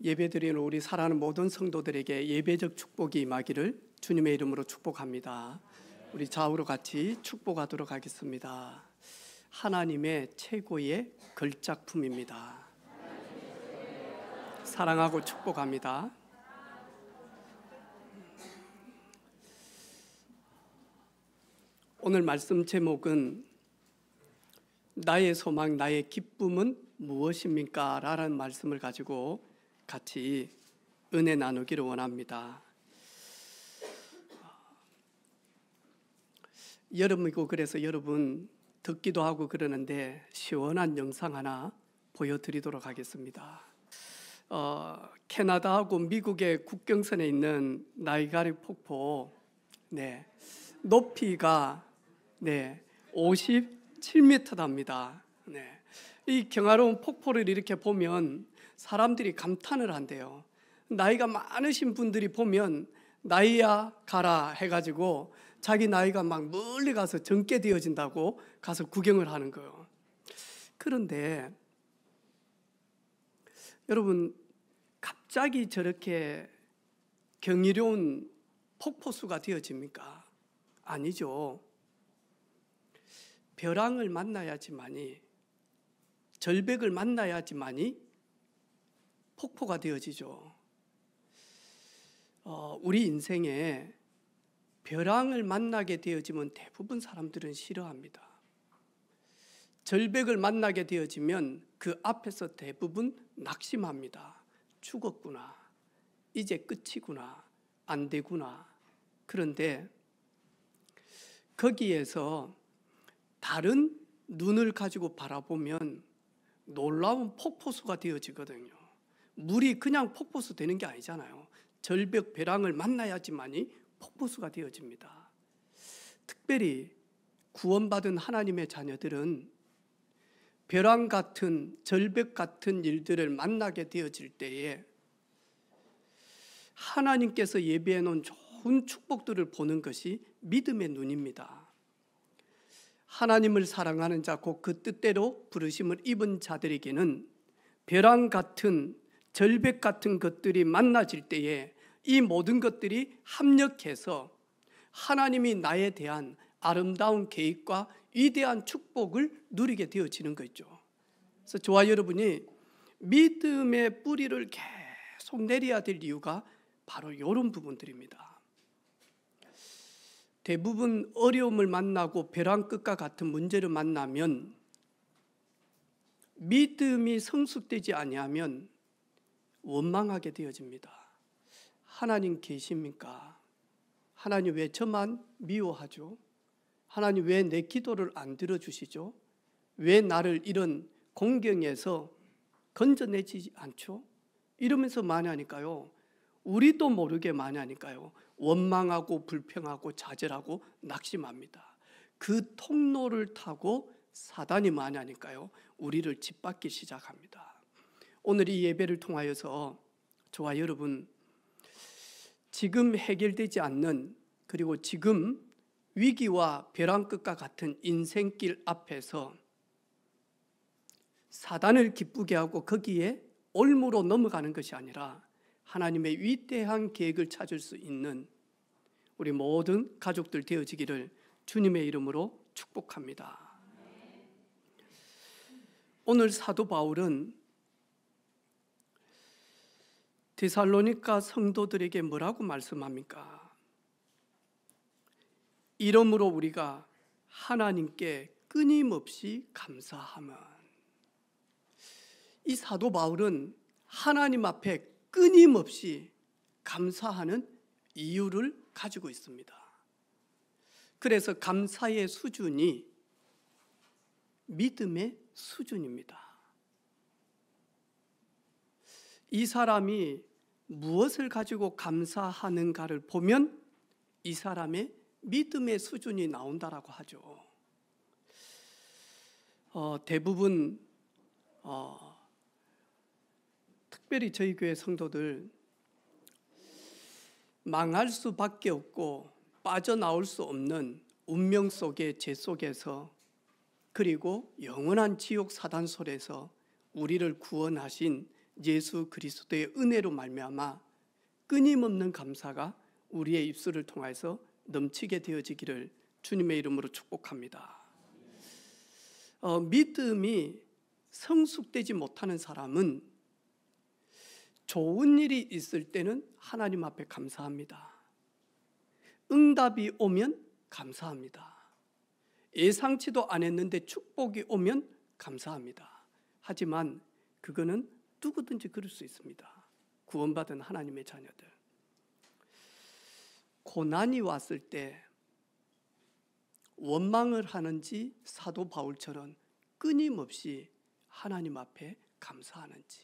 예배드리는 우리 사랑하는 모든 성도들에게 예배적 축복이 임하기를 주님의 이름으로 축복합니다. 우리 좌우로 같이 축복하도록 하겠습니다. 하나님의 최고의 걸작품입니다. 사랑하고 축복합니다. 오늘 말씀 제목은 나의 소망, 나의 기쁨은 무엇입니까? 라는 말씀을 가지고 같이 은혜 나누기를 원합니다. 여름이고 그래서 여러분 덥기도 하고 그러는데 시원한 영상 하나 보여드리도록 하겠습니다. 캐나다하고 미국의 국경선에 있는 나이아가라 폭포, 높이가 57m답니다. 이 경이로운 폭포를 이렇게 보면 사람들이 감탄을 한대요. 나이가 많으신 분들이 보면 나이야 가라 해가지고 자기 나이가 막 멀리 가서 젊게 되어진다고 가서 구경을 하는 거예요. 그런데 여러분, 갑자기 저렇게 경이로운 폭포수가 되어집니까? 아니죠. 벼랑을 만나야지만이, 절벽을 만나야지만이 폭포가 되어지죠. 우리 인생에 벼랑을 만나게 되어지면 대부분 사람들은 싫어합니다. 절벽을 만나게 되어지면 그 앞에서 대부분 낙심합니다. 죽었구나, 이제 끝이구나, 안 되구나. 그런데 거기에서 다른 눈을 가지고 바라보면 놀라운 폭포수가 되어지거든요. 물이 그냥 폭포수 되는 게 아니잖아요. 절벽, 벼랑을 만나야지만이 폭포수가 되어집니다. 특별히 구원받은 하나님의 자녀들은 벼랑 같은, 절벽 같은 일들을 만나게 되어질 때에 하나님께서 예비해 놓은 좋은 축복들을 보는 것이 믿음의 눈입니다. 하나님을 사랑하는 자, 곧 그 뜻대로 부르심을 입은 자들에게는 벼랑 같은, 절벽 같은 것들이 만나질 때에 이 모든 것들이 합력해서 하나님이 나에 대한 아름다운 계획과 위대한 축복을 누리게 되어지는 거죠. 그래서 저와 여러분이 믿음의 뿌리를 계속 내려야 될 이유가 바로 이런 부분들입니다. 대부분 어려움을 만나고 벼랑 끝과 같은 문제를 만나면 믿음이 성숙되지 아니하면 원망하게 되어집니다. 하나님 계십니까? 하나님 왜 저만 미워하죠? 하나님 왜 내 기도를 안 들어주시죠? 왜 나를 이런 공경에서 건져내지 않죠? 이러면서 많이 하니까요, 우리도 모르게 많이 하니까요, 원망하고 불평하고 좌절하고 낙심합니다. 그 통로를 타고 사단이 많이 하니까요, 우리를 짓밟기 시작합니다. 오늘 이 예배를 통하여서 저와 여러분, 지금 해결되지 않는, 그리고 지금 위기와 벼랑 끝과 같은 인생길 앞에서 사단을 기쁘게 하고 거기에 올무로 넘어가는 것이 아니라 하나님의 위대한 계획을 찾을 수 있는 우리 모든 가족들 되어지기를 주님의 이름으로 축복합니다. 오늘 사도 바울은 데살로니가 성도들에게 뭐라고 말씀합니까? 이러므로 우리가 하나님께 끊임없이 감사함은, 이 사도 바울은 하나님 앞에 끊임없이 감사하는 이유를 가지고 있습니다. 그래서 감사의 수준이 믿음의 수준입니다. 이 사람이 무엇을 가지고 감사하는가를 보면 이 사람의 믿음의 수준이 나온다라고 하죠. 대부분 특별히 저희 교회 성도들 망할 수밖에 없고 빠져나올 수 없는 운명 속의 죄 속에서, 그리고 영원한 지옥 사단솔에서 우리를 구원하신 예수 그리스도의 은혜로 말미암아 끊임없는 감사가 우리의 입술을 통해서 넘치게 되어지기를 주님의 이름으로 축복합니다. 믿음이 성숙되지 못하는 사람은 좋은 일이 있을 때는 하나님 앞에 감사합니다. 응답이 오면 감사합니다. 예상치도 않았는데 축복이 오면 감사합니다. 하지만 그거는 누구든지 그럴 수 있습니다. 구원받은 하나님의 자녀들. 고난이 왔을 때 원망을 하는지 사도 바울처럼 끊임없이 하나님 앞에 감사하는지,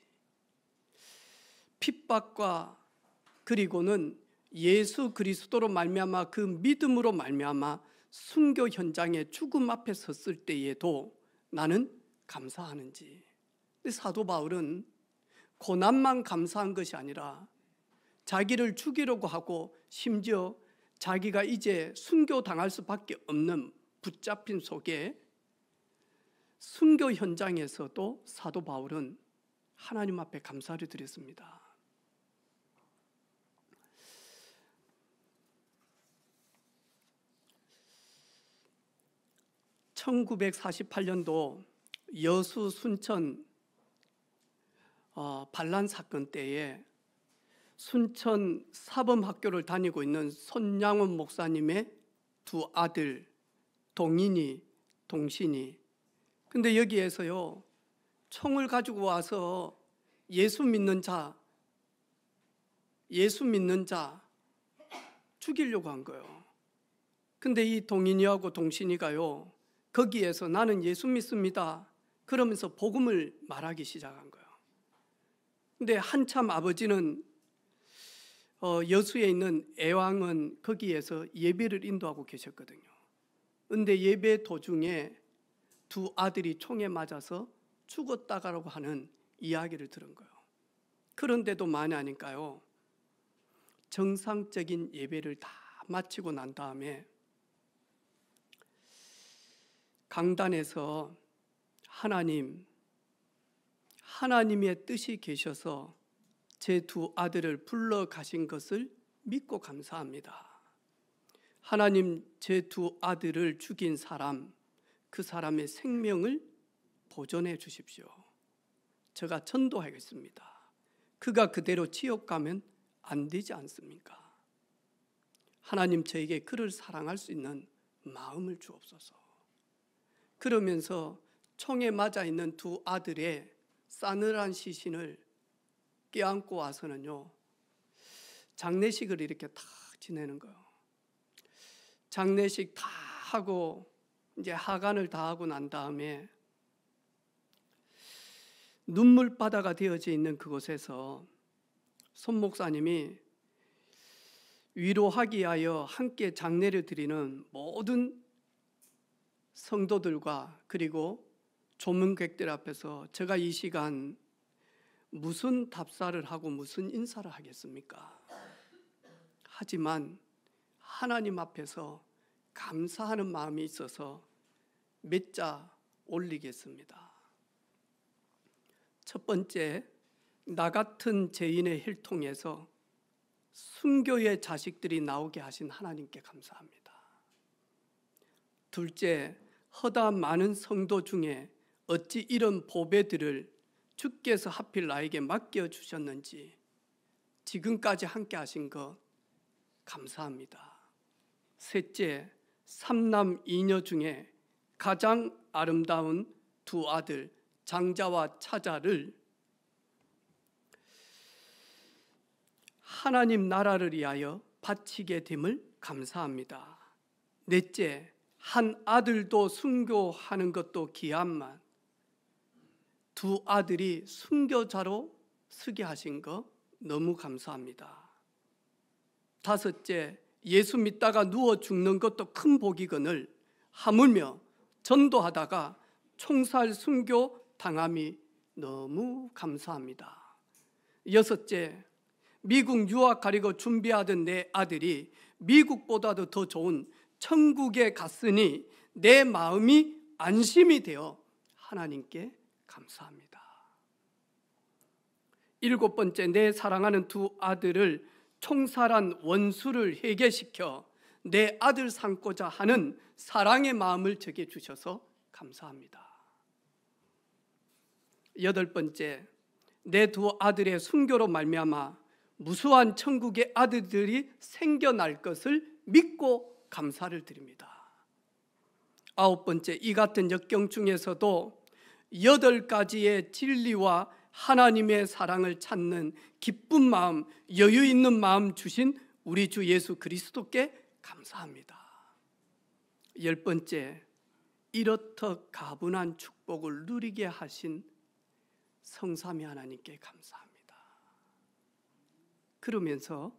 핍박과 그리고는 예수 그리스도로 말미암아 그 믿음으로 말미암아 순교 현장에 죽음 앞에 섰을 때에도 나는 감사하는지. 사도 바울은 고난만 감사한 것이 아니라 자기를 죽이려고 하고 심지어 자기가 이제 순교당할 수밖에 없는 붙잡힌 속에 순교 현장에서도 사도 바울은 하나님 앞에 감사를 드렸습니다. (1948년도) 여수 순천 반란 사건 때에 순천 사범학교를 다니고 있는 손양원 목사님의 두 아들 동인이, 동신이, 근데 여기에서요 총을 가지고 와서 예수 믿는 자 죽이려고 한 거예요. 근데 이 동인이하고 동신이가요 거기에서 나는 예수 믿습니다 그러면서 복음을 말하기 시작한 거예요. 근데 한참 아버지는 여수에 있는 애왕은 거기에서 예배를 인도하고 계셨거든요. 근데 예배 도중에 두 아들이 총에 맞아서 죽었다고 하는 이야기를 들은 거예요. 그런데도 만에 아닐까요? 정상적인 예배를 다 마치고 난 다음에 강단에서 하나님의 뜻이 계셔서 제 두 아들을 불러 가신 것을 믿고 감사합니다. 하나님, 제 두 아들을 죽인 사람, 그 사람의 생명을 보존해 주십시오. 제가 전도하겠습니다. 그가 그대로 지옥 가면 안 되지 않습니까? 하나님, 저에게 그를 사랑할 수 있는 마음을 주옵소서. 그러면서 총에 맞아 있는 두 아들의 싸늘한 시신을 껴안고 와서는요 장례식을 이렇게 탁 지내는 거예요. 장례식 다 하고 이제 하간을 다 하고 난 다음에 눈물바다가 되어져 있는 그곳에서 손 목사님이 위로하기 위하여 함께 장례를 드리는 모든 성도들과 그리고 조문객들 앞에서 제가 이 시간 무슨 답사를 하고 무슨 인사를 하겠습니까? 하지만 하나님 앞에서 감사하는 마음이 있어서 몇 자 올리겠습니다. 첫 번째, 나 같은 죄인의 혈통에서 순교의 자식들이 나오게 하신 하나님께 감사합니다. 둘째, 허다한 많은 성도 중에 어찌 이런 보배들을 주께서 하필 나에게 맡겨주셨는지 지금까지 함께 하신 것 감사합니다. 셋째, 삼남 이녀 중에 가장 아름다운 두 아들 장자와 차자를 하나님 나라를 위하여 바치게 됨을 감사합니다. 넷째, 한 아들도 순교하는 것도 기한만 두 아들이 순교자로 서게 하신 거 너무 감사합니다. 다섯째, 예수 믿다가 누워 죽는 것도 큰 복이거늘 하물며 전도하다가 총살 순교 당함이 너무 감사합니다. 여섯째, 미국 유학 가려고 준비하던 내 아들이 미국보다도 더 좋은 천국에 갔으니 내 마음이 안심이 되어 하나님께 감사합니다. 7번째, 내 사랑하는 두 아들을 총살한 원수를 회개시켜 내 아들 삼고자 하는 사랑의 마음을 제게 주셔서 감사합니다. 8번째, 내 두 아들의 순교로 말미암아 무수한 천국의 아들들이 생겨날 것을 믿고 감사를 드립니다. 9번째, 이 같은 역경 중에서도 8가지의 진리와 하나님의 사랑을 찾는 기쁜 마음, 여유 있는 마음 주신 우리 주 예수 그리스도께 감사합니다. 10번째, 이렇듯 가분한 축복을 누리게 하신 성삼위 하나님께 감사합니다. 그러면서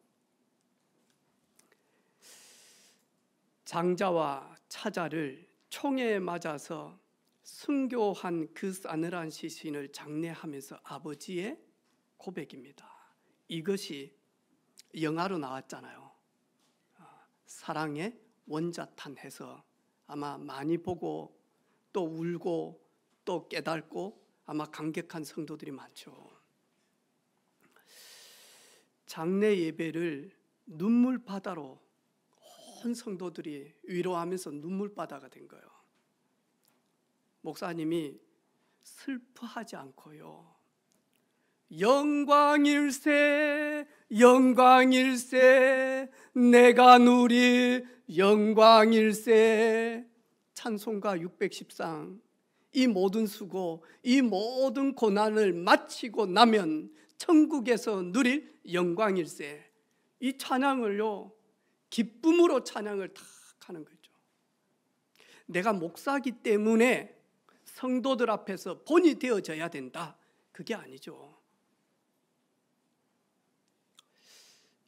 장자와 차자를 총에 맞아서 순교한 그 싸늘한 시신을 장례하면서 아버지의 고백입니다. 이것이 영화로 나왔잖아요. 사랑의 원자탄 해서 아마 많이 보고 또 울고 또 깨닫고 아마 감격한 성도들이 많죠. 장례 예배를 눈물바다로 온 성도들이 위로하면서 눈물바다가 된 거예요. 목사님이 슬퍼하지 않고요, 영광일세 영광일세 내가 누릴 영광일세, 찬송가 610상, 이 모든 수고, 이 모든 고난을 마치고 나면 천국에서 누릴 영광일세, 이 찬양을요 기쁨으로 찬양을 탁 하는 거죠. 내가 목사기 때문에 성도들 앞에서 본이 되어져야 된다, 그게 아니죠.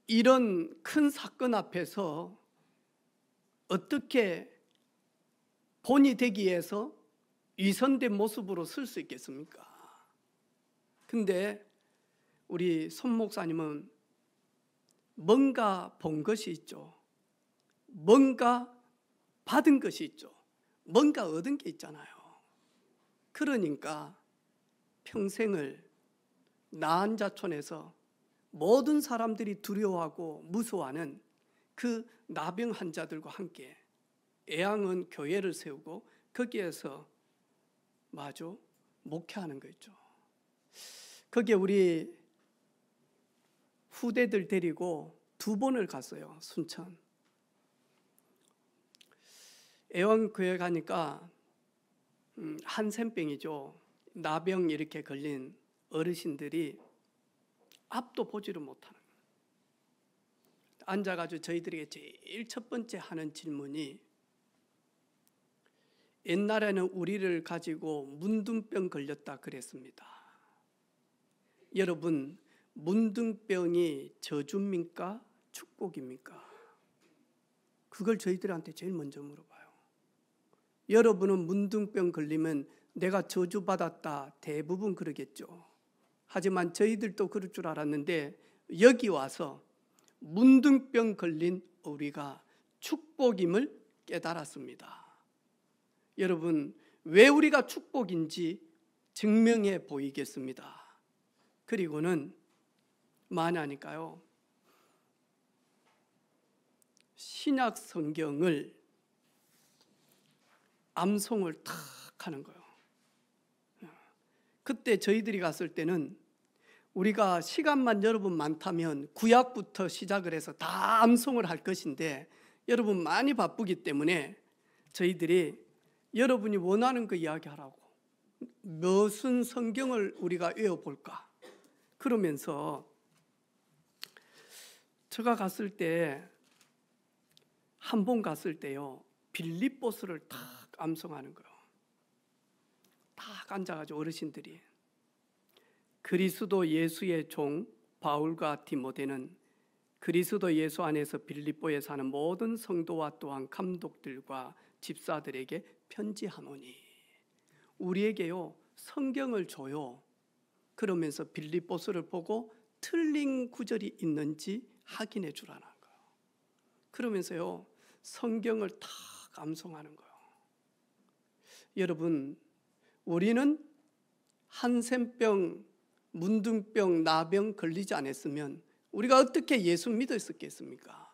이런 큰 사건 앞에서 어떻게 본이 되기 위해서 위선된 모습으로 설 수 있겠습니까? 근데 우리 손 목사님은 뭔가 본 것이 있죠. 뭔가 받은 것이 있죠. 뭔가 얻은 게 있잖아요. 그러니까 평생을 나한자촌에서 모든 사람들이 두려워하고 무서워하는 그 나병 환자들과 함께 애양은 교회를 세우고 거기에서 목회하는 거 있죠. 거기에 우리 후대들 데리고 2번을 갔어요. 순천 애원교회 가니까 한센병이죠. 나병 이렇게 걸린 어르신들이 앞도 보지를 못하는 거예요. 앉아가지고 저희들에게 제일 첫 번째 하는 질문이, 옛날에는 우리를 가지고 문둥병 걸렸다 그랬습니다. 여러분, 문둥병이 저주입니까? 축복입니까? 그걸 저희들한테 제일 먼저 물어봐요. 여러분은 문둥병 걸리면 내가 저주받았다 대부분 그러겠죠. 하지만 저희들도 그럴 줄 알았는데 여기 와서 문둥병 걸린 우리가 축복임을 깨달았습니다. 여러분, 왜 우리가 축복인지 증명해 보이겠습니다. 그리고는 뭐냐니까요, 신약 성경을 암송을 탁 하는 거예요. 그때 저희들이 갔을 때는 우리가 시간만 여러분 많다면 구약부터 시작을 해서 다 암송을 할 것인데, 여러분 많이 바쁘기 때문에 저희들이 여러분이 원하는 거 이야기하라고, 무슨 성경을 우리가 외워볼까 그러면서 제가 갔을 때, 한 번 갔을 때요, 빌립보서를 탁 암송하는 거예요. 딱 앉아가지고 어르신들이, 그리스도 예수의 종 바울과 디모데는 그리스도 예수 안에서 빌립보에 사는 모든 성도와 또한 감독들과 집사들에게 편지하노니, 우리에게요 성경을 줘요. 그러면서 빌립보서를 보고 틀린 구절이 있는지 확인해 주라는 거예요. 그러면서요 성경을 탁 암송하는 거예요. 여러분, 우리는 한센병 문둥병, 나병 걸리지 않았으면 우리가 어떻게 예수 믿었겠습니까?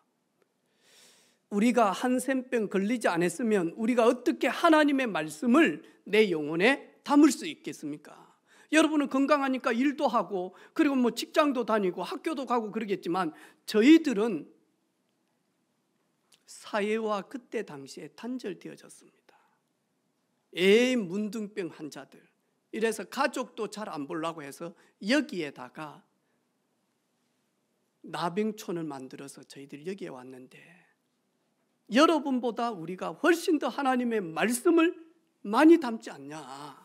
우리가 한센병 걸리지 않았으면 우리가 어떻게 하나님의 말씀을 내 영혼에 담을 수 있겠습니까? 여러분은 건강하니까 일도 하고 그리고 뭐 직장도 다니고 학교도 가고 그러겠지만 저희들은 사회와 그때 당시에 단절되어졌습니다. 문둥병 환자들, 이래서 가족도 잘 안 보려고 해서 여기에다가 나병촌을 만들어서 저희들 여기에 왔는데, 여러분보다 우리가 훨씬 더 하나님의 말씀을 많이 담지 않냐,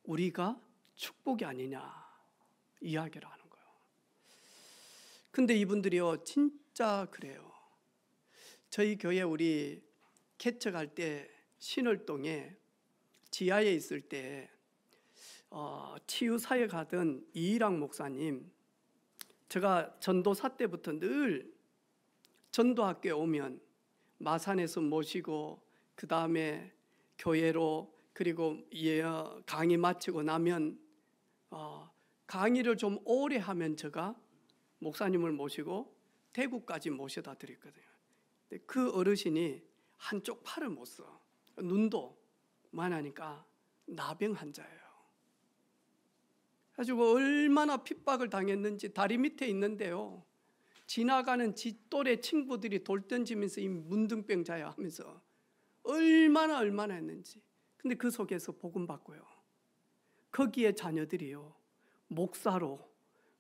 우리가 축복이 아니냐 이야기를 하는 거예요. 근데 이분들이요 진짜 그래요. 저희 교회 우리 개척할 때 신월동에 지하에 있을 때 치유사역 하던 이일학 목사님, 제가 전도사 때부터 늘 전도학교에 오면 마산에서 모시고 그 다음에 교회로, 그리고 강의 마치고 나면 강의를 좀 오래 하면 제가 목사님을 모시고 대구까지 모셔다 드렸거든요. 근데 그 어르신이 한쪽 팔을 못 써. 눈도 만하니까 나병 환자예요. 가지고 얼마나 핍박을 당했는지 다리 밑에 있는데요, 지나가는 지 또래 친구들이 돌 던지면서 이 문둥병자야 하면서 얼마나 했는지. 근데 그 속에서 복음 받고요, 거기에 자녀들이요 목사로,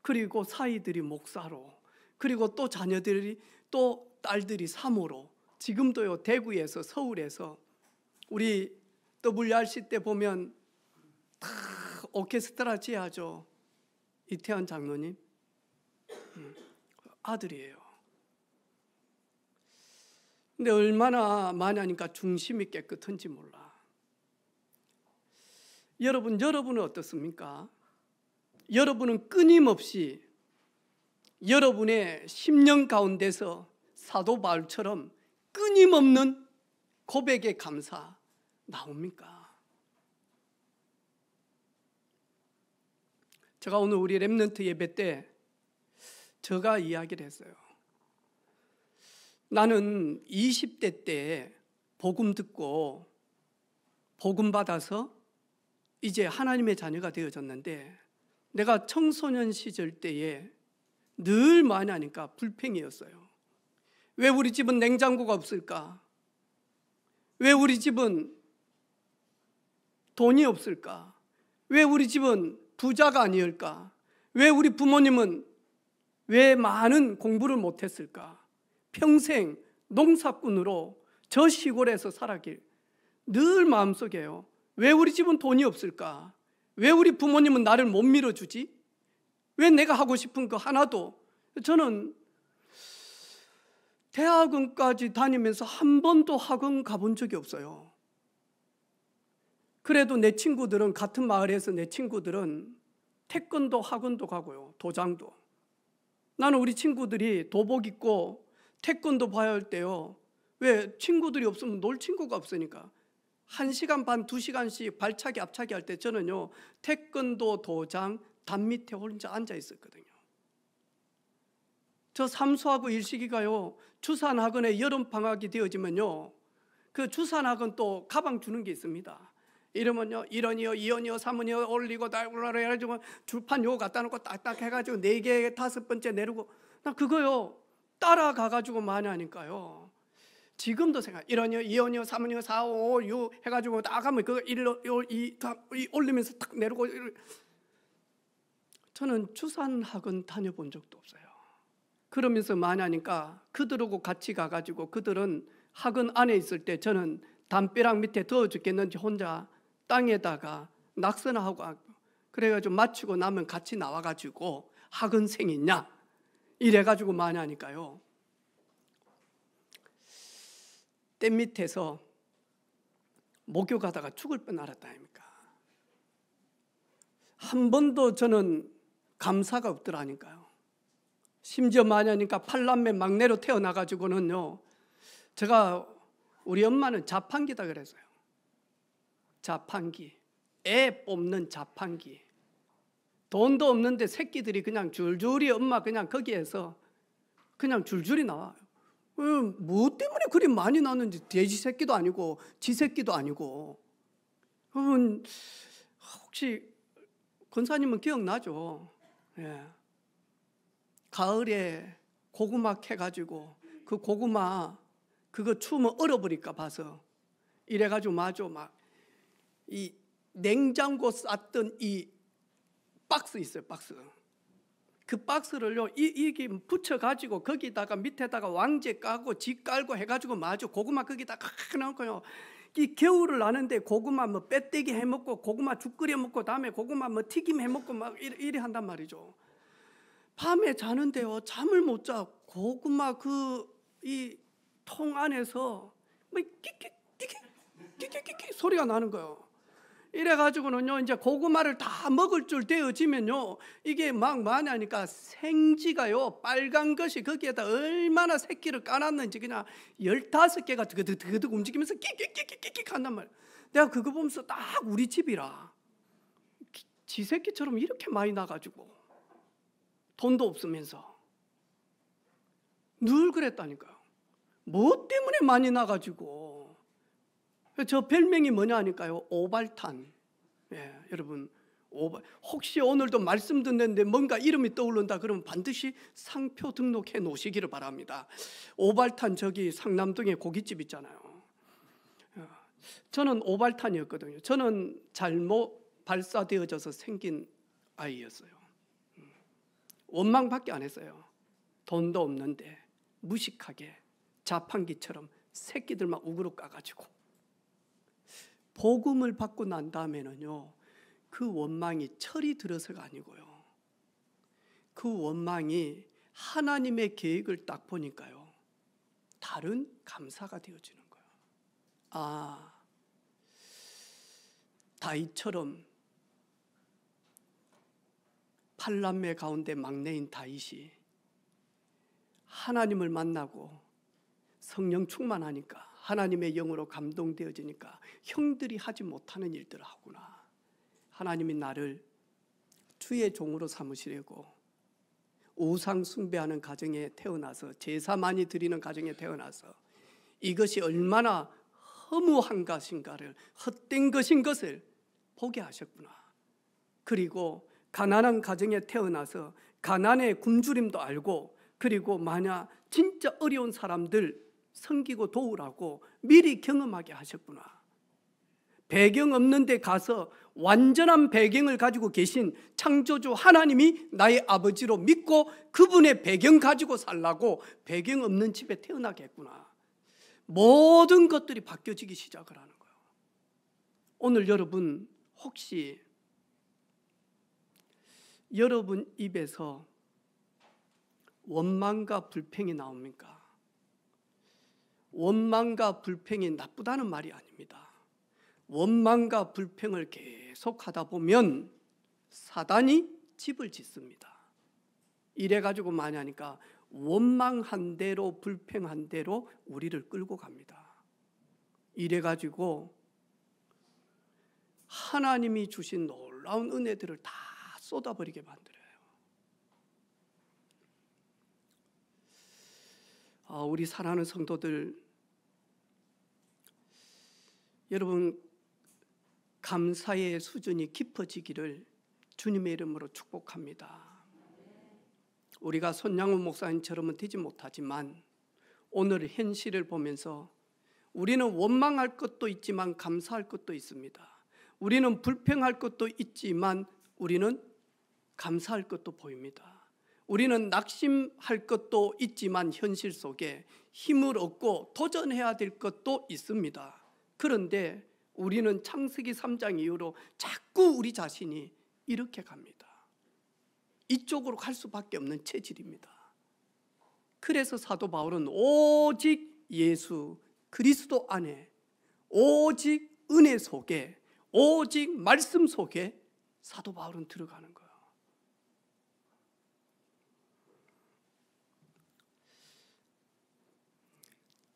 그리고 사위들이 목사로, 그리고 또 자녀들이, 또 딸들이 사모로, 지금도요 대구에서, 서울에서 우리 WRC 때 보면 다 오케스트라 지하죠. 이태원 장로님 아들이에요. 근데 얼마나 많이 하니까 중심이 깨끗한지 몰라. 여러분은 어떻습니까? 여러분은 끊임없이 여러분의 심령 가운데서 사도 바울처럼 끊임없는 고백의 감사 나옵니까? 제가 오늘 우리 렘넌트 예배 때 제가 이야기를 했어요. 나는 20대 때 복음 듣고 복음 받아서 이제 하나님의 자녀가 되어졌는데, 내가 청소년 시절 때에 늘 많이 하니까 불평이었어요. 왜 우리 집은 냉장고가 없을까? 왜 우리 집은 돈이 없을까? 왜 우리 집은 부자가 아니을까? 왜 우리 부모님은 왜 많은 공부를 못했을까? 평생 농사꾼으로 저 시골에서 살았길 늘 마음속에요. 왜 우리 집은 돈이 없을까? 왜 우리 부모님은 나를 못 밀어주지? 왜 내가 하고 싶은 거 하나도? 저는 대학원까지 다니면서 한 번도 학원 가본 적이 없어요. 그래도 내 친구들은, 같은 마을에서 내 친구들은 태권도 학원도 가고요, 도장도. 나는 우리 친구들이 도복 입고 태권도 봐야 할 때요, 왜 친구들이 없으면 놀 친구가 없으니까 1시간 반, 2시간씩 발차기 앞차기 할 때 저는요 태권도 도장 담 밑에 혼자 앉아 있었거든요. 저 삼수하고 일식이가요 주산학원에 여름방학이 되어지면요, 그 주산학원 또 가방 주는 게 있습니다. 이러면요 1원이요 2원이요 3원이요 올리고 다 해가지고 줄판 요거 갖다 놓고 딱딱 해가지고 4개 5번째 내리고, 나 그거요 따라가가지고 많이 하니까요 지금도 생각, 1원이요 2원이요 3원이요 4, 5, 6 해가지고 딱 하면 그거 1로 2 올리면서 탁 내리고. 저는 주산학원 다녀본 적도 없어요. 그러면서 많이 하니까 그들하고 같이 가가지고, 그들은 학원 안에 있을 때 저는 담벼락 밑에 더워 죽겠는지 혼자 땅에다가 낙서나하고, 그래가지고 마치고 나면 같이 나와가지고 학원생이냐 이래가지고 많이 하니까요 댐 밑에서 목욕 가다가 죽을 뻔 알았다 아닙니까? 한 번도 저는 감사가 없더라니까요. 심지어 많이 하니까 8남매 막내로 태어나가지고는요, 제가, 우리 엄마는 자판기다 그랬어요. 자판기, 애 뽑는 자판기. 돈도 없는데 새끼들이 그냥 줄줄이 엄마 그냥 거기에서 그냥 줄줄이 나와요. 뭐 때문에 그리 많이 나는지, 돼지 새끼도 아니고 지 새끼도 아니고. 여러분 혹시 권사님은 기억나죠? 예. 가을에 고구마 캐가지고 그 고구마 그거 추우면 얼어버릴까 봐서 이래가지고 마저 막 이 냉장고 쌌던 이 박스 있어요, 박스. 그 박스를요 이게 붙여가지고 거기다가 밑에다가 왕재 까고 지 깔고 해가지고 마저 고구마 거기다가 넣고요. 이 겨울을 나는데 고구마 뭐 빼떼기 해먹고 고구마 죽 끓여 먹고 다음에 고구마 뭐 튀김 해먹고 막 이래 한단 말이죠. 밤에 자는데요 잠을 못 자. 고구마 그 이 통 안에서 뭐 끼끼끼끼끼끼끼 소리가 나는 거예요. 이래가지고는요 이제 고구마를 다 먹을 줄 되어지면요 이게 막 많으니까 생지가요 빨간 것이 거기에다 얼마나 새끼를 까놨는지 그냥 15개가 드그득 움직이면서 끼끼끼끼끼 한단 말이에요. 내가 그거 보면서 딱 우리 집이라 지 새끼처럼 이렇게 많이 나가지고 돈도 없으면서 늘 그랬다니까요. 뭐 때문에 많이 나가지고. 저 별명이 뭐냐 하니까요 오발탄. 예, 여러분 혹시 오늘도 말씀 듣는데 뭔가 이름이 떠오른다 그러면 반드시 상표 등록해 놓으시기를 바랍니다. 오발탄 저기 상남동에 고깃집 있잖아요. 저는 오발탄이었거든요. 저는 잘못 발사되어져서 생긴 아이였어요. 원망밖에 안 했어요. 돈도 없는데 무식하게 자판기처럼 새끼들만 우그로 까가지고. 복음을 받고 난 다음에는요 그 원망이 철이 들어서가 아니고요 그 원망이 하나님의 계획을 딱 보니까요 다른 감사가 되어지는 거예요. 아, 다윗처럼 8남매 가운데 막내인 다윗이 하나님을 만나고 성령 충만하니까 하나님의 영으로 감동되어지니까 형들이 하지 못하는 일들을 하구나. 하나님이 나를 주의 종으로 삼으시려고 우상 숭배하는 가정에 태어나서 제사 많이 드리는 가정에 태어나서 이것이 얼마나 허무한 것인가를 헛된 것인 것을 보게 하셨구나. 그리고 가난한 가정에 태어나서 가난의 굶주림도 알고 그리고 만약 진짜 어려운 사람들 섬기고 도우라고 미리 경험하게 하셨구나. 배경 없는 데 가서 완전한 배경을 가지고 계신 창조주 하나님이 나의 아버지로 믿고 그분의 배경 가지고 살라고 배경 없는 집에 태어나게 했구나. 모든 것들이 바뀌어지기 시작을 하는 거예요. 오늘 여러분 혹시 여러분 입에서 원망과 불평이 나옵니까? 원망과 불평이 나쁘다는 말이 아닙니다. 원망과 불평을 계속 하다 보면 사단이 집을 짓습니다. 이래가지고 많이 하니까 원망한 대로 불평한 대로 우리를 끌고 갑니다. 이래가지고 하나님이 주신 놀라운 은혜들을 다 쏟아버리게 만들어요. 우리 사랑하는 성도들, 여러분 감사의 수준이 깊어지기를 주님의 이름으로 축복합니다. 우리가 손양훈 목사님처럼은 되지 못하지만 오늘 현실을 보면서 우리는 원망할 것도 있지만 감사할 것도 있습니다. 우리는 불평할 것도 있지만 우리는 감사할 것도 보입니다. 우리는 낙심할 것도 있지만 현실 속에 힘을 얻고 도전해야 될 것도 있습니다. 그런데 우리는 창세기 3장 이후로 자꾸 우리 자신이 이렇게 갑니다. 이쪽으로 갈 수밖에 없는 체질입니다. 그래서 사도 바울은 오직 예수 그리스도 안에, 오직 은혜 속에, 오직 말씀 속에 사도 바울은 들어가는 거예요.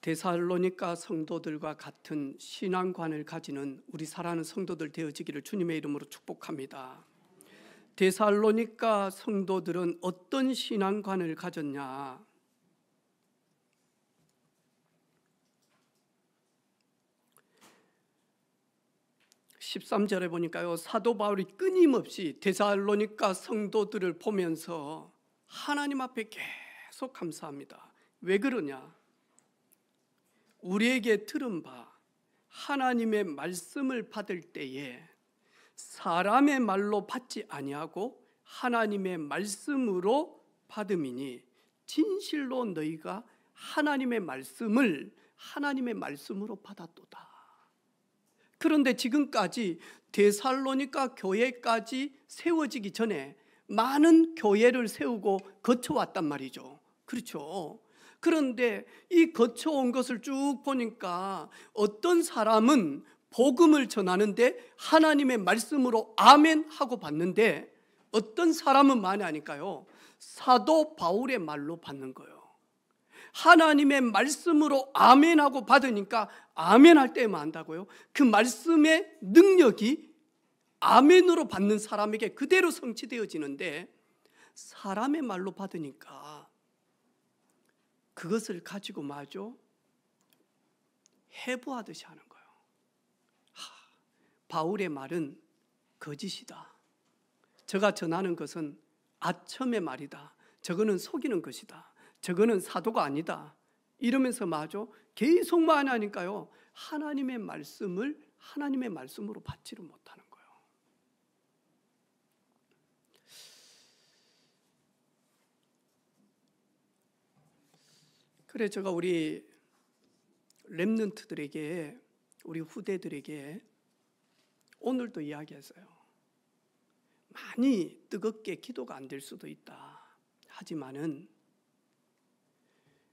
데살로니가 성도들과 같은 신앙관을 가지는 우리 사랑하는 성도들 되어지기를 주님의 이름으로 축복합니다. 데살로니가 성도들은 어떤 신앙관을 가졌냐? 13절에 보니까요, 사도 바울이 끊임없이 데살로니가 성도들을 보면서 하나님 앞에 계속 감사합니다. 왜 그러냐? 우리에게 들은 바 하나님의 말씀을 받을 때에 사람의 말로 받지 아니하고 하나님의 말씀으로 받음이니 진실로 너희가 하나님의 말씀을 하나님의 말씀으로 받았도다. 그런데 지금까지 데살로니가 교회까지 세워지기 전에 많은 교회를 세우고 거쳐왔단 말이죠. 그렇죠. 그런데 이 거쳐온 것을 쭉 보니까 어떤 사람은 복음을 전하는데 하나님의 말씀으로 아멘 하고 받는데, 어떤 사람은 많이 하니까요, 사도 바울의 말로 받는 거예요. 하나님의 말씀으로 아멘 하고 받으니까 아멘 할 때만 한다고요. 그 말씀의 능력이 아멘으로 받는 사람에게 그대로 성취되어지는데, 사람의 말로 받으니까 그것을 가지고 마저 해부하듯이 하는 거예요. 바울의 말은 거짓이다. 저가 전하는 것은 아첨의 말이다. 저거는 속이는 것이다. 저거는 사도가 아니다. 이러면서 마저 계속 말하니까요, 하나님의 말씀을 하나님의 말씀으로 받지를 못하는 거예요. 그래 제가 우리 렘넌트들에게, 우리 후대들에게 오늘도 이야기했어요. 많이 뜨겁게 기도가 안 될 수도 있다. 하지만은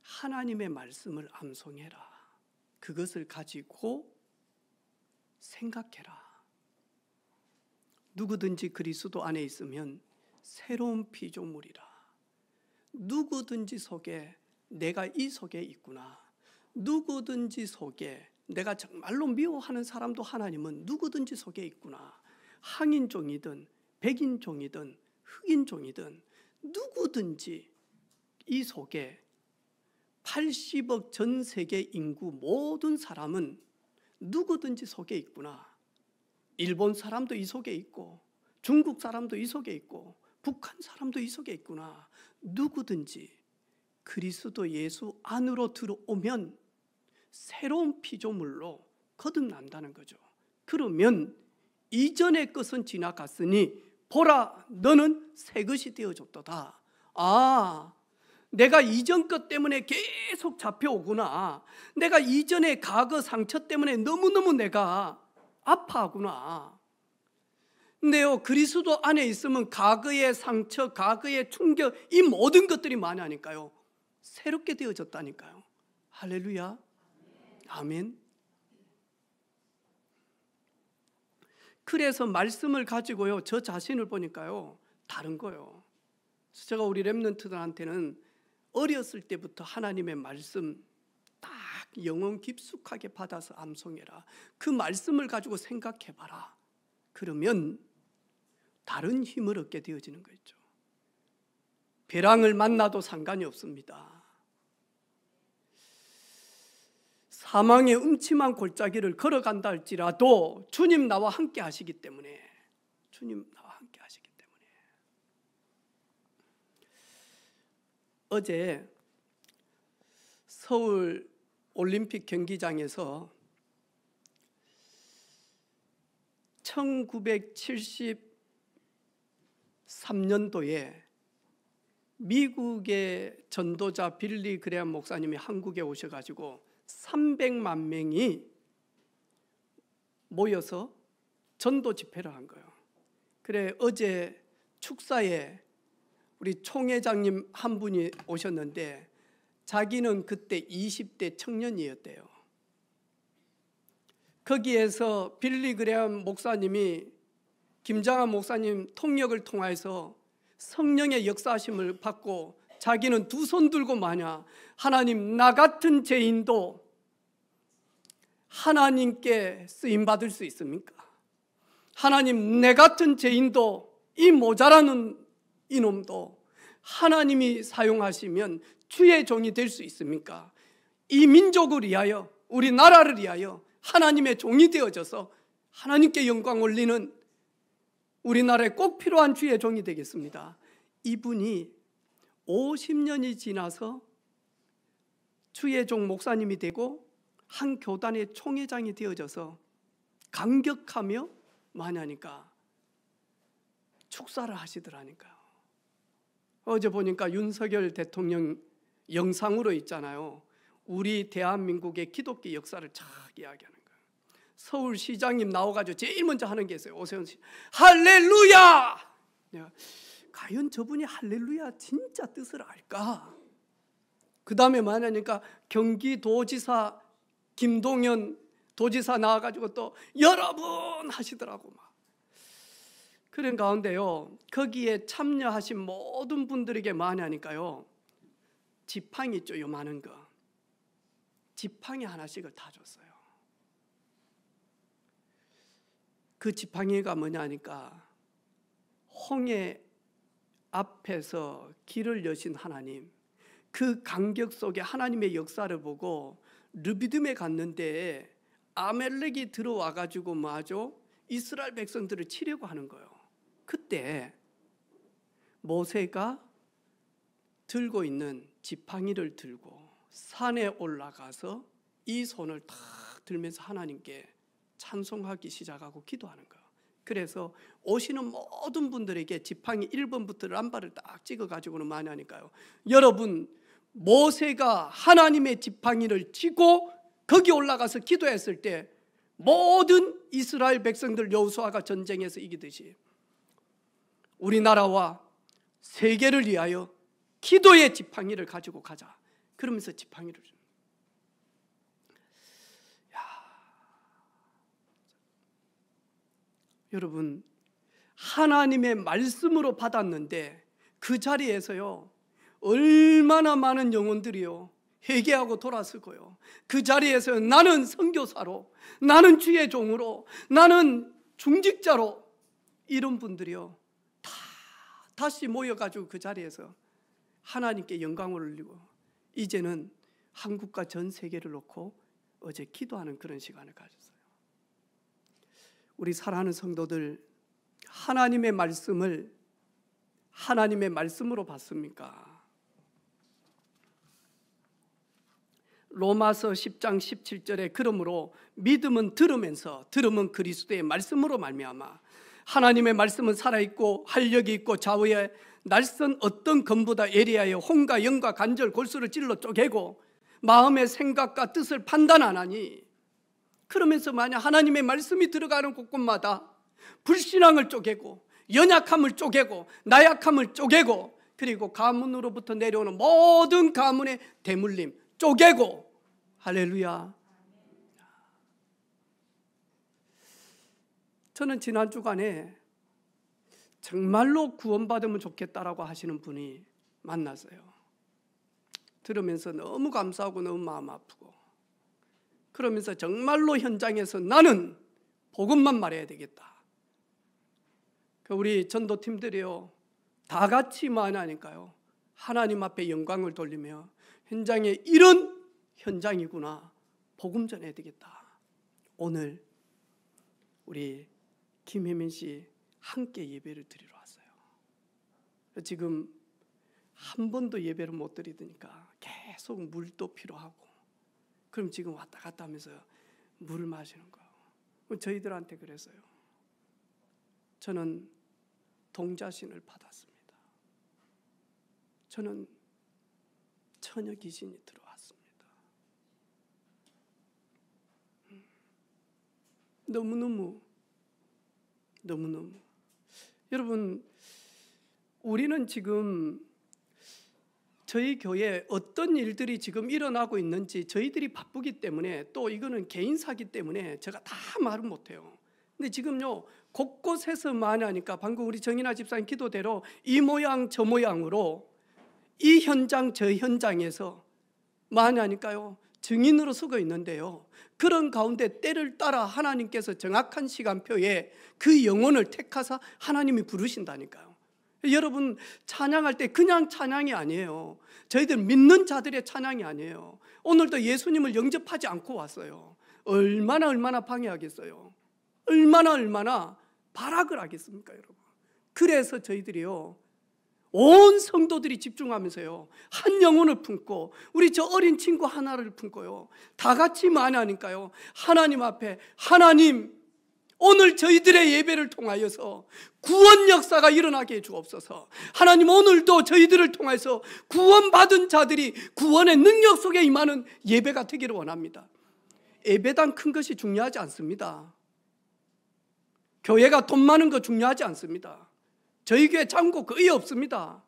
하나님의 말씀을 암송해라. 그것을 가지고 생각해라. 누구든지 그리스도 안에 있으면 새로운 피조물이라. 누구든지 속에 내가 이 속에 있구나. 누구든지 속에, 내가 정말로 미워하는 사람도 하나님은 누구든지 속에 있구나. 항인종이든 백인종이든 흑인종이든 누구든지 이 속에 80억 전 세계 인구 모든 사람은 누구든지 속에 있구나. 일본 사람도 이 속에 있고, 중국 사람도 이 속에 있고, 북한 사람도 이 속에 있구나. 누구든지 그리스도 예수 안으로 들어오면 새로운 피조물로 거듭난다는 거죠. 그러면 이전의 것은 지나갔으니 보라, 너는 새 것이 되어졌도다. 내가 이전 것 때문에 계속 잡혀오구나. 내가 이전의 과거 상처 때문에 너무너무 내가 아파하구나. 근데요, 그리스도 안에 있으면 과거의 상처, 과거의 충격, 이 모든 것들이 많이 하니까요, 새롭게 되어졌다니까요. 할렐루야. 아멘. 그래서 말씀을 가지고요, 저 자신을 보니까요, 다른 거예요. 그래서 제가 우리 렘넌트들한테는 어렸을 때부터 하나님의 말씀 딱 영혼 깊숙하게 받아서 암송해라. 그 말씀을 가지고 생각해봐라. 그러면 다른 힘을 얻게 되어지는 거죠. 벼랑을 만나도 상관이 없습니다. 사망의 음침한 골짜기를 걸어간다 할지라도 주님 나와 함께 하시기 때문에, 주님 나와 함께 하시기 때문에. 어제 서울 올림픽 경기장에서 1973년도에 미국의 전도자 빌리 그레엄 목사님이 한국에 오셔가지고 300만 명이 모여서 전도 집회를 한 거예요. 그래 어제 축사에 우리 총회장님 한 분이 오셨는데 자기는 그때 20대 청년이었대요. 거기에서 빌리 그레엄 목사님이 김장한 목사님 통역을 통해서 성령의 역사하심을 받고 자기는 두 손 들고 마냐, 하나님, 나 같은 죄인도 하나님께 쓰임 받을 수 있습니까? 하나님, 내 같은 죄인도 이 모자라는 이놈도 하나님이 사용하시면 주의 종이 될 수 있습니까? 이 민족을 위하여, 우리 나라를 위하여 하나님의 종이 되어져서 하나님께 영광 올리는 우리나라에 꼭 필요한 주의 종이 되겠습니다. 이분이 50년이 지나서 주의 종 목사님이 되고 한 교단의 총회장이 되어져서 감격하며 뭐하냐니까 축사를 하시더라니까요. 어제 보니까 윤석열 대통령 영상으로 있잖아요. 우리 대한민국의 기독교 역사를 쫙 이야기하는 거예요. 서울시장님 나와가지고 제일 먼저 하는 게 있어요. 오세훈 씨, 할렐루야! 과연 저분이 할렐루야 진짜 뜻을 알까? 그 다음에 뭐하냐니까 경기도지사 김동연 도지사 나와가지고 또 여러분 하시더라고 막. 그런 가운데요, 거기에 참여하신 모든 분들에게 뭐하냐니까요, 지팡이 있죠, 요만한 거. 지팡이 하나씩을 다 줬어요. 그 지팡이가 뭐냐니까 홍해 앞에서 길을 여신 하나님, 그 간격 속에 하나님의 역사를 보고 르비딤에 갔는데 아멜렉이 들어와가지고 뭐하죠? 이스라엘 백성들을 치려고 하는 거예요. 그때 모세가 들고 있는 지팡이를 들고 산에 올라가서 이 손을 탁 들면서 하나님께 찬송하기 시작하고 기도하는 거예요. 그래서 오시는 모든 분들에게 지팡이 1번부터 람바를 딱 찍어가지고는 많이 하니까요, 여러분 모세가 하나님의 지팡이를 쥐고 거기 올라가서 기도했을 때 모든 이스라엘 백성들 여호수아가 전쟁에서 이기듯이 우리나라와 세계를 위하여 기도의 지팡이를 가지고 가자. 그러면서 지팡이를 줍니다. 여러분, 하나님의 말씀으로 받았는데 그 자리에서요 얼마나 많은 영혼들이요 회개하고 돌아서고요, 그 자리에서 나는 선교사로, 나는 주의 종으로, 나는 중직자로, 이런 분들이요 다시 모여가지고 그 자리에서 하나님께 영광을 올리고 이제는 한국과 전 세계를 놓고 어제 기도하는 그런 시간을 가졌어요. 우리 사랑하는 성도들, 하나님의 말씀을 하나님의 말씀으로 받습니까? 로마서 10장 17절에 그러므로 믿음은 들으면서, 들음은 그리스도의 말씀으로 말미암아 하나님의 말씀은 살아있고 활력이 있고 좌우에 날선 어떤 검보다 예리하여 혼과 영과 관절 골수를 찔러 쪼개고 마음의 생각과 뜻을 판단하나니, 그러면서 만약 하나님의 말씀이 들어가는 곳곳마다 불신앙을 쪼개고 연약함을 쪼개고 나약함을 쪼개고 그리고 가문으로부터 내려오는 모든 가문의 대물림 쪼개고, 할렐루야. 저는 지난 주간에 정말로 구원받으면 좋겠다라고 하시는 분이 만났어요. 들으면서 너무 감사하고 너무 마음 아프고, 그러면서 정말로 현장에서 나는 복음만 말해야 되겠다. 우리 전도팀들이요 다 같이 만나니까요 하나님 앞에 영광을 돌리며 현장에 이런 현장이구나, 복음 전해야 되겠다. 오늘 우리 김혜민 씨 함께 예배를 드리러 왔어요. 지금 한 번도 예배를 못 드리니까 계속 물도 필요하고, 그럼 지금 왔다 갔다 하면서 물을 마시는 거예요. 저희들한테 그랬어요. 저는 동자신을 받았습니다. 저는 처녀 귀신이 들어왔습니다. 너무너무 여러분, 우리는 지금 저희 교회에 어떤 일들이 지금 일어나고 있는지 저희들이 바쁘기 때문에, 또 이거는 개인사기 때문에 제가 다 말은 못해요. 근데 지금요 곳곳에서 많이 하니까 방금 우리 정인아 집사님 기도대로 이 모양 저 모양으로 이 현장 저 현장에서 많이 하니까요 증인으로 서고 있는데요, 그런 가운데 때를 따라 하나님께서 정확한 시간표에 그 영혼을 택하사 하나님이 부르신다니까요. 여러분, 찬양할 때 그냥 찬양이 아니에요. 저희들 믿는 자들의 찬양이 아니에요. 오늘도 예수님을 영접하지 않고 왔어요. 얼마나 방해하겠어요. 얼마나 발악을 하겠습니까, 여러분. 그래서 저희들이요, 온 성도들이 집중하면서요, 한 영혼을 품고, 우리 저 어린 친구 하나를 품고요, 다 같이 만나니까요, 하나님 앞에, 하나님, 오늘 저희들의 예배를 통하여서 구원 역사가 일어나게 해 주옵소서. 하나님, 오늘도 저희들을 통해서 구원받은 자들이 구원의 능력 속에 임하는 예배가 되기를 원합니다. 예배당 큰 것이 중요하지 않습니다. 교회가 돈 많은 거 중요하지 않습니다. 저희 교회 잔고 거의 없습니다.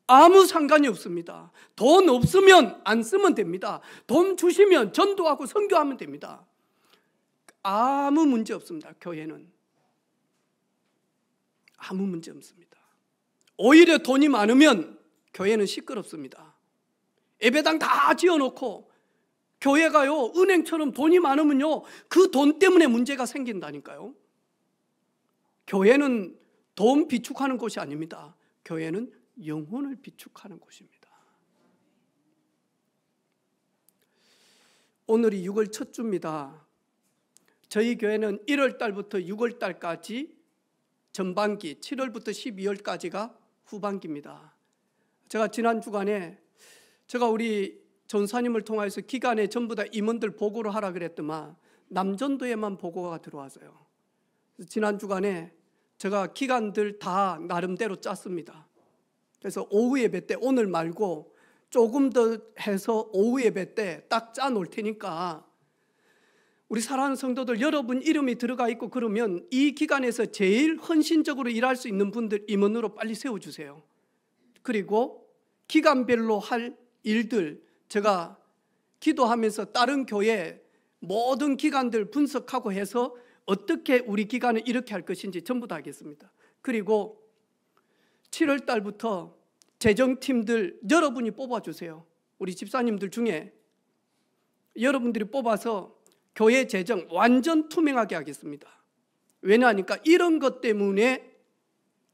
아무 상관이 없습니다. 돈 없으면 안 쓰면 됩니다. 돈 주시면 전도하고 선교하면 됩니다. 아무 문제 없습니다. 교회는 아무 문제 없습니다. 오히려 돈이 많으면 교회는 시끄럽습니다. 예배당 다 지어놓고 교회가요, 은행처럼 돈이 많으면요, 그 돈 때문에 문제가 생긴다니까요. 교회는 돈 비축하는 곳이 아닙니다. 교회는 영혼을 비축하는 곳입니다. 오늘이 6월 첫 주입니다. 저희 교회는 1월 달부터 6월 달까지 전반기, 7월부터 12월까지가 후반기입니다. 제가 지난 주간에 제가 우리 전사님을 통해서 기간에 전부 다 임원들 보고를 하라 그랬더만 남전도에만 보고가 들어왔어요. 지난 주간에 제가 기간들 다 나름대로 짰습니다. 그래서 오후 예배 때, 오늘 말고 조금 더 해서 오후 예배 때 딱 짜 놓을 테니까 우리 사랑하는 성도들, 여러분 이름이 들어가 있고 그러면 이 기간에서 제일 헌신적으로 일할 수 있는 분들 임원으로 빨리 세워주세요. 그리고 기간별로 할 일들, 제가 기도하면서 다른 교회 모든 기간들 분석하고 해서 어떻게 우리 기간을 이렇게 할 것인지 전부 다 하겠습니다. 그리고 7월 달부터 재정팀들 여러분이 뽑아주세요. 우리 집사님들 중에 여러분들이 뽑아서 교회 재정 완전 투명하게 하겠습니다. 왜냐하니까 이런 것 때문에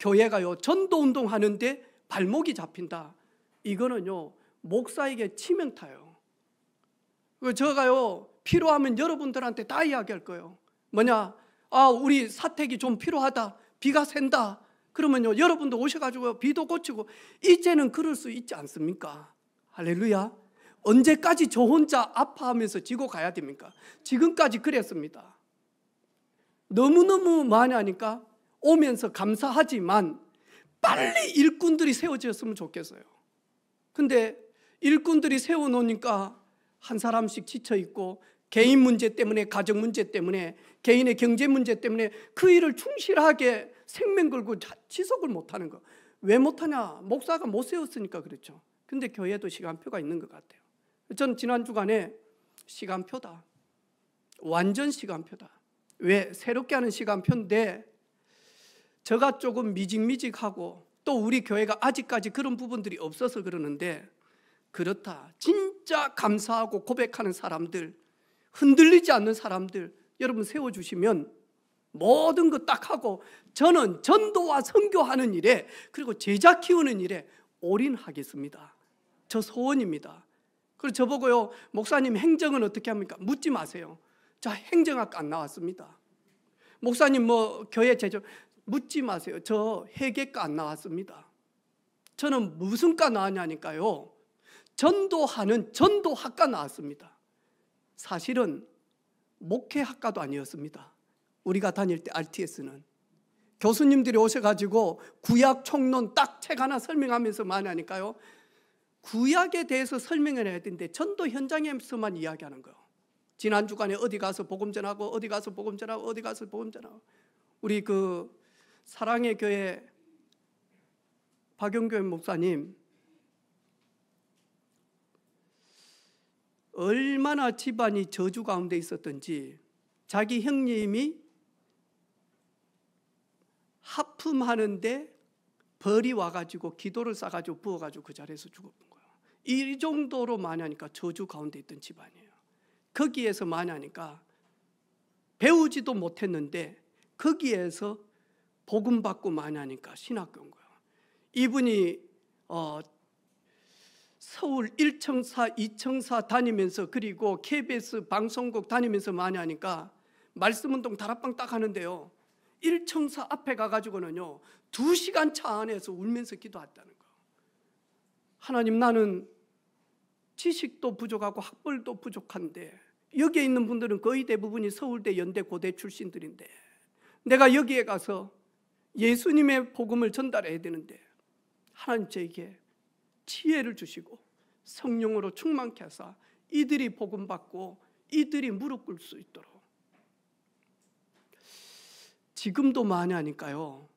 교회가요, 전도운동 하는데 발목이 잡힌다. 이거는요, 목사에게 치명타요. 제가요, 필요하면 여러분들한테 다 이야기할 거예요. 뭐냐? 우리 사택이 좀 필요하다. 비가 샌다. 그러면요, 여러분도 오셔가지고 비도 고치고, 이제는 그럴 수 있지 않습니까? 할렐루야. 언제까지 저 혼자 아파하면서 지고 가야 됩니까? 지금까지 그랬습니다. 너무너무 많이 하니까 오면서 감사하지만 빨리 일꾼들이 세워졌으면 좋겠어요. 근데 일꾼들이 세워놓으니까 한 사람씩 지쳐있고, 개인 문제 때문에, 가정 문제 때문에, 개인의 경제 문제 때문에 그 일을 충실하게 생명 걸고 지속을 못하는 거. 왜 못하냐? 목사가 못 세웠으니까 그렇죠. 근데 교회도 시간표가 있는 것 같아요. 전 지난 주간에 시간표다, 완전 시간표다. 왜? 새롭게 하는 시간표인데 제가 조금 미직미직하고 또 우리 교회가 아직까지 그런 부분들이 없어서 그러는데, 그렇다, 진짜 감사하고 고백하는 사람들, 흔들리지 않는 사람들 여러분 세워주시면 모든 거 딱 하고, 저는 전도와 선교하는 일에, 그리고 제자 키우는 일에 올인하겠습니다. 저 소원입니다. 그리고 저보고요, 목사님 행정은 어떻게 합니까? 묻지 마세요. 자, 행정학과 안 나왔습니다. 목사님 뭐 교회 재정, 묻지 마세요. 저 회계과 안 나왔습니다. 저는 무슨 과 나왔냐니까요, 전도하는 전도학과 나왔습니다. 사실은 목회학과도 아니었습니다. 우리가 다닐 때 RTS는 교수님들이 오셔가지고 구약 총론 딱 책 하나 설명하면서 많이 하니까요, 구약에 대해서 설명을 해야 되는데 전도 현장에서만 이야기하는 거예요. 지난 주간에 어디 가서 복음 전하고, 어디 가서 복음 전하고, 어디 가서 복음 전하고. 우리 그 사랑의 교회 박영교회 목사님 얼마나 집안이 저주 가운데 있었던지 자기 형님이 하품하는데 벌이 와가지고 기도를 싸가지고 부어가지고 그 자리에서 죽었던 거예요. 이 정도로 많이 하니까 저주 가운데 있던 집안이에요. 거기에서 많이 하니까 배우지도 못했는데 거기에서 복음 받고 많이 하니까 신학교 온 거예요. 이분이 서울 1청사, 2청사 다니면서 그리고 KBS 방송국 다니면서 많이 하니까 말씀운동 다락방 딱 하는데요, 1청사 앞에 가가지고는요 2시간 차 안에서 울면서 기도했다는 거예요. 하나님, 나는 지식도 부족하고 학벌도 부족한데 여기에 있는 분들은 거의 대부분이 서울대, 연대, 고대 출신들인데 내가 여기에 가서 예수님의 복음을 전달해야 되는데 하나님 저에게 지혜를 주시고 성령으로 충만케 하사 이들이 복음 받고 이들이 무릎 꿇을 수 있도록. 지금도 많이 하니까요,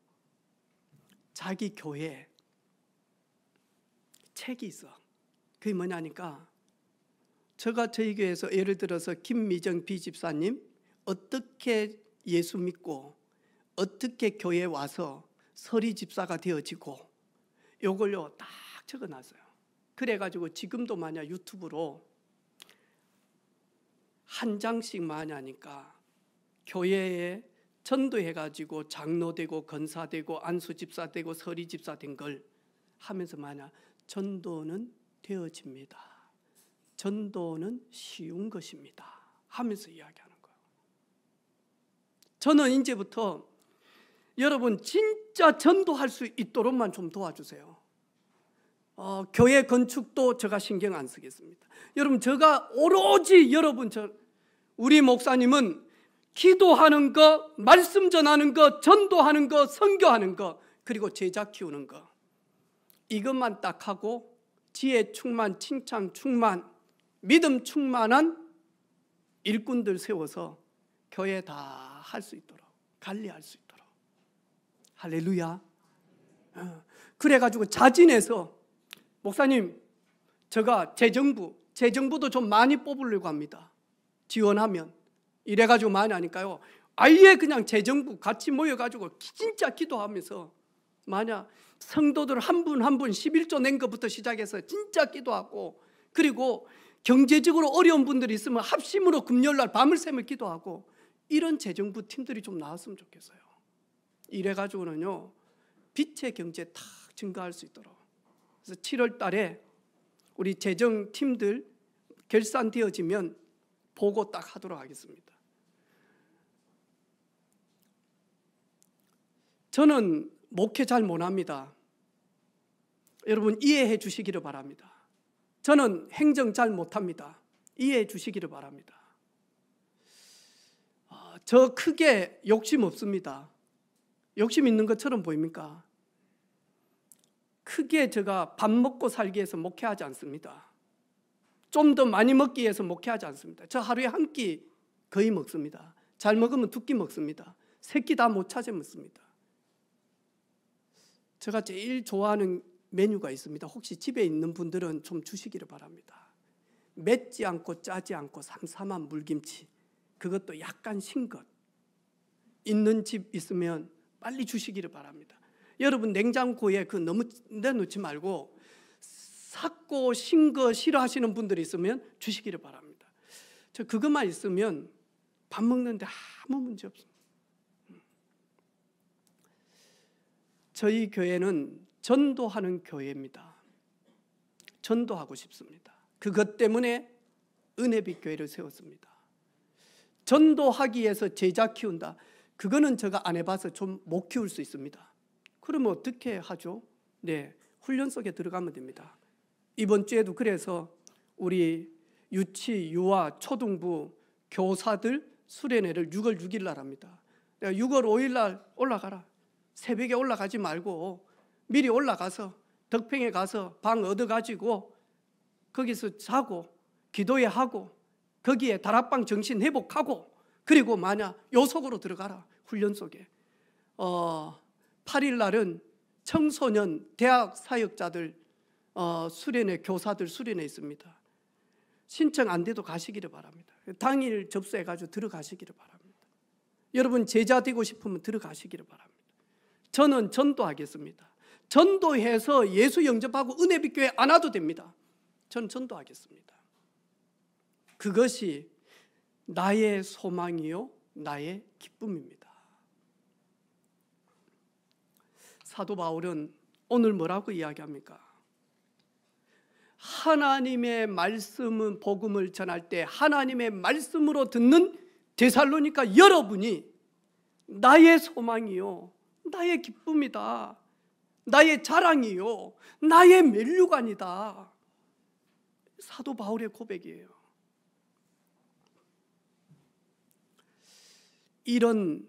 자기 교회 책이 있어. 그게 뭐냐니까, 제가 저희 교회에서 예를 들어서 김미정 비집사님 어떻게 예수 믿고 어떻게 교회에 와서 서리 집사가 되어지고 요걸요 딱 적어놨어요. 그래가지고 지금도 만약 유튜브로 한 장씩 많이 하니까 교회에 전도해가지고 장로 되고 건사 되고 안수 집사 되고 서리 집사 된 걸 하면서 만약 전도는 되어집니다. 전도는 쉬운 것입니다 하면서 이야기하는 거예요. 저는 이제부터 여러분 진짜 전도할 수 있도록만 좀 도와주세요. 교회 건축도 제가 신경 안 쓰겠습니다. 여러분, 제가 오로지 여러분, 우리 목사님은 기도하는 거, 말씀 전하는 거, 전도하는 거, 선교하는 거, 그리고 제자 키우는 거, 이것만 딱 하고 지혜 충만, 칭찬 충만, 믿음 충만한 일꾼들 세워서 교회 다 할 수 있도록, 관리할 수 있도록. 할렐루야. 그래가지고 자진해서 목사님, 제가 재정부도 좀 많이 뽑으려고 합니다. 지원하면. 이래가지고 많이 하니까요, 아예 그냥 재정부 같이 모여가지고 진짜 기도하면서 만약 성도들 한 분 한 분 11조 낸 것부터 시작해서 진짜 기도하고, 그리고 경제적으로 어려운 분들이 있으면 합심으로 금요일날 밤을 새며 기도하고, 이런 재정부 팀들이 좀 나왔으면 좋겠어요. 이래가지고는요 빛의 경제 탁 증가할 수 있도록. 그래서 7월 달에 우리 재정팀들 결산되어지면 보고 딱 하도록 하겠습니다. 저는 목회 잘 못합니다. 여러분 이해해 주시기를 바랍니다. 저는 행정 잘 못합니다. 이해해 주시기를 바랍니다. 저 크게 욕심 없습니다. 욕심 있는 것처럼 보입니까? 크게 제가 밥 먹고 살기 위해서 목회하지 않습니다. 좀 더 많이 먹기 위해서 목회하지 않습니다. 저 하루에 한 끼 거의 먹습니다. 잘 먹으면 2끼 먹습니다. 3끼 다 못 찾아 먹습니다. 제가 제일 좋아하는 메뉴가 있습니다. 혹시 집에 있는 분들은 좀 주시기를 바랍니다. 맵지 않고 짜지 않고 삼삼한 물김치, 그것도 약간 신 것 있는 집 있으면 빨리 주시기를 바랍니다. 여러분 냉장고에 그 너무 내놓지 말고 삭고 신 거 싫어하시는 분들이 있으면 주시기를 바랍니다. 저 그것만 있으면 밥 먹는데 아무 문제 없습니다. 저희 교회는 전도하는 교회입니다. 전도하고 싶습니다. 그것 때문에 은혜빛 교회를 세웠습니다. 전도하기 위해서 제자 키운다, 그거는 제가 안 해봐서 좀 못 키울 수 있습니다. 그러면 어떻게 하죠? 네, 훈련 속에 들어가면 됩니다. 이번 주에도 그래서 우리 유치, 유아, 초등부 교사들 수련회를 6월 6일 날 합니다. 내가 6월 5일 날 올라가라. 새벽에 올라가지 말고 미리 올라가서 덕평에 가서 방 얻어가지고 거기서 자고 기도회 하고 거기에 다락방 정신 회복하고, 그리고 만약 요속으로 들어가라. 훈련 속에 8일 날은 청소년 대학 사역자들 수련회, 교사들 수련회 있습니다. 신청 안 돼도 가시기를 바랍니다. 당일 접수해가지고 들어가시기를 바랍니다. 여러분 제자 되고 싶으면 들어가시기를 바랍니다. 저는 전도하겠습니다. 전도해서 예수 영접하고 은혜빛 교회 안 와도 됩니다. 전 전도하겠습니다. 그것이 나의 소망이요 나의 기쁨입니다. 사도 바울은 오늘 뭐라고 이야기합니까? 하나님의 말씀은 복음을 전할 때 하나님의 말씀으로 듣는 데살로니가 여러분이 나의 소망이요 나의 기쁨이다. 나의 자랑이요 나의 면류관이다. 사도 바울의 고백이에요. 이런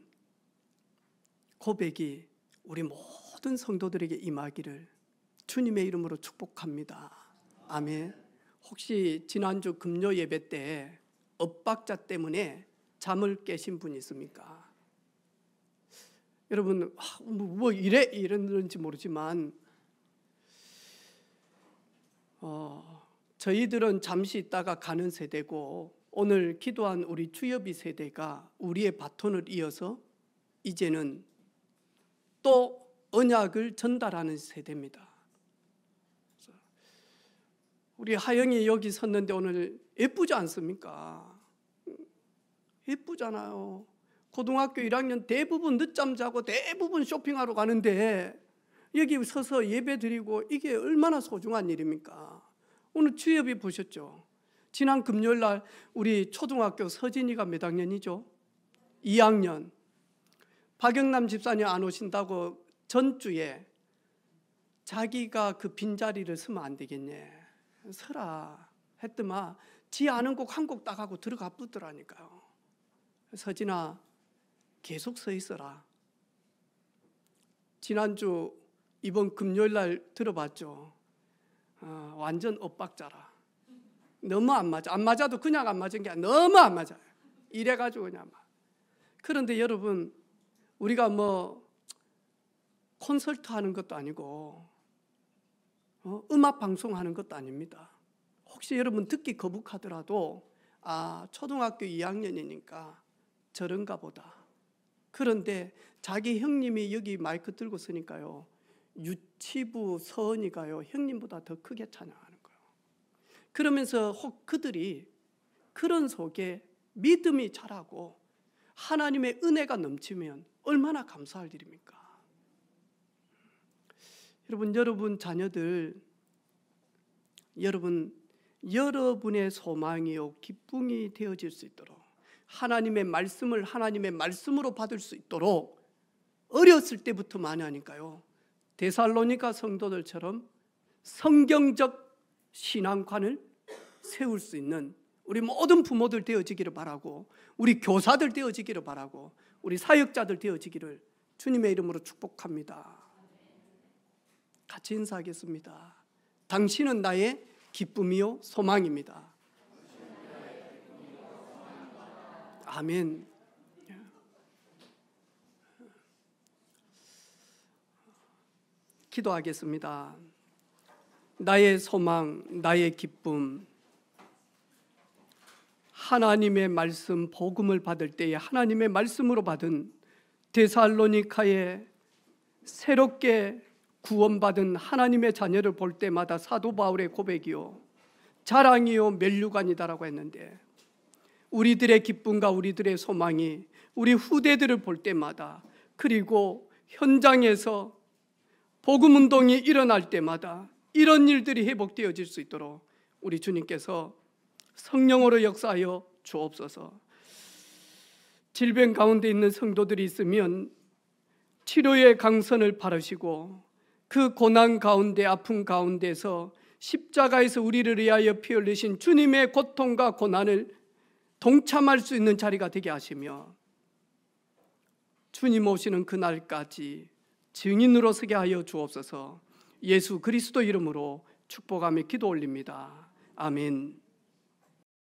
고백이 우리 모든 성도들에게 임하기를 주님의 이름으로 축복합니다. 아멘. 혹시 지난주 금요 예배 때 엇박자 때문에 잠을 깨신 분 있습니까? 여러분 뭐 이랬는지 모르지만 저희들은 잠시 있다가 가는 세대고 오늘 기도한 우리 주여비 세대가 우리의 바톤을 이어서 이제는 또 언약을 전달하는 세대입니다. 우리 하영이 여기 섰는데 오늘 예쁘지 않습니까? 예쁘잖아요. 고등학교 1학년 대부분 늦잠 자고 대부분 쇼핑하러 가는데 여기 서서 예배 드리고 이게 얼마나 소중한 일입니까? 오늘 주여비 보셨죠? 지난 금요일 날 우리 초등학교 서진이가 몇 학년이죠? 2학년. 박영남 집사님 안 오신다고 전주에 자기가 그 빈자리를 쓰면 안 되겠네. 서라 했더만 지 아는 곡 한 곡 딱 하고 들어가 붙더라니까요. 서진아 계속 서 있어라. 지난주 이번 금요일 날 들어봤죠. 완전 엇박자라. 너무 안 맞아. 안 맞아도 그냥 안 맞은 게 아니라 너무 안 맞아요. 이래가지고 그냥 막. 그런데 여러분 우리가 뭐 콘서트 하는 것도 아니고 음악 방송하는 것도 아닙니다. 혹시 여러분 듣기 거북하더라도 초등학교 2학년이니까 저런가 보다. 그런데 자기 형님이 여기 마이크 들고 서니까요 유치부 서은이가요 형님보다 더 크게 찬양하는 거예요. 그러면서 혹 그들이 그런 속에 믿음이 자라고 하나님의 은혜가 넘치면 얼마나 감사할 일입니까? 여러분 자녀들 여러분의 소망이요 기쁨이 되어질 수 있도록 하나님의 말씀을 하나님의 말씀으로 받을 수 있도록 어렸을 때부터 많이 하니까요 데살로니가 성도들처럼 성경적 신앙관을 세울 수 있는 우리 모든 부모들 되어지기를 바라고 우리 교사들 되어지기를 바라고 우리 사역자들 되어지기를 주님의 이름으로 축복합니다. 같이 인사하겠습니다. 당신은 나의 기쁨이요 소망입니다. 아멘. 기도하겠습니다. 나의 소망, 나의 기쁨, 하나님의 말씀, 복음을 받을 때에 하나님의 말씀으로 받은 데살로니카의 새롭게 구원받은 하나님의 자녀를 볼 때마다 사도 바울의 고백이요 자랑이요 면류관이다라고 했는데 우리들의 기쁨과 우리들의 소망이 우리 후대들을 볼 때마다 그리고 현장에서 복음운동이 일어날 때마다 이런 일들이 회복되어질 수 있도록 우리 주님께서 성령으로 역사하여 주옵소서. 질병 가운데 있는 성도들이 있으면 치료의 강선을 바르시고 그 고난 가운데 아픔 가운데서 십자가에서 우리를 위하여 피 흘리신 주님의 고통과 고난을 동참할 수 있는 자리가 되게 하시며 주님 오시는 그날까지 증인으로 서게 하여 주옵소서. 예수 그리스도 이름으로 축복하며 기도 올립니다. 아멘.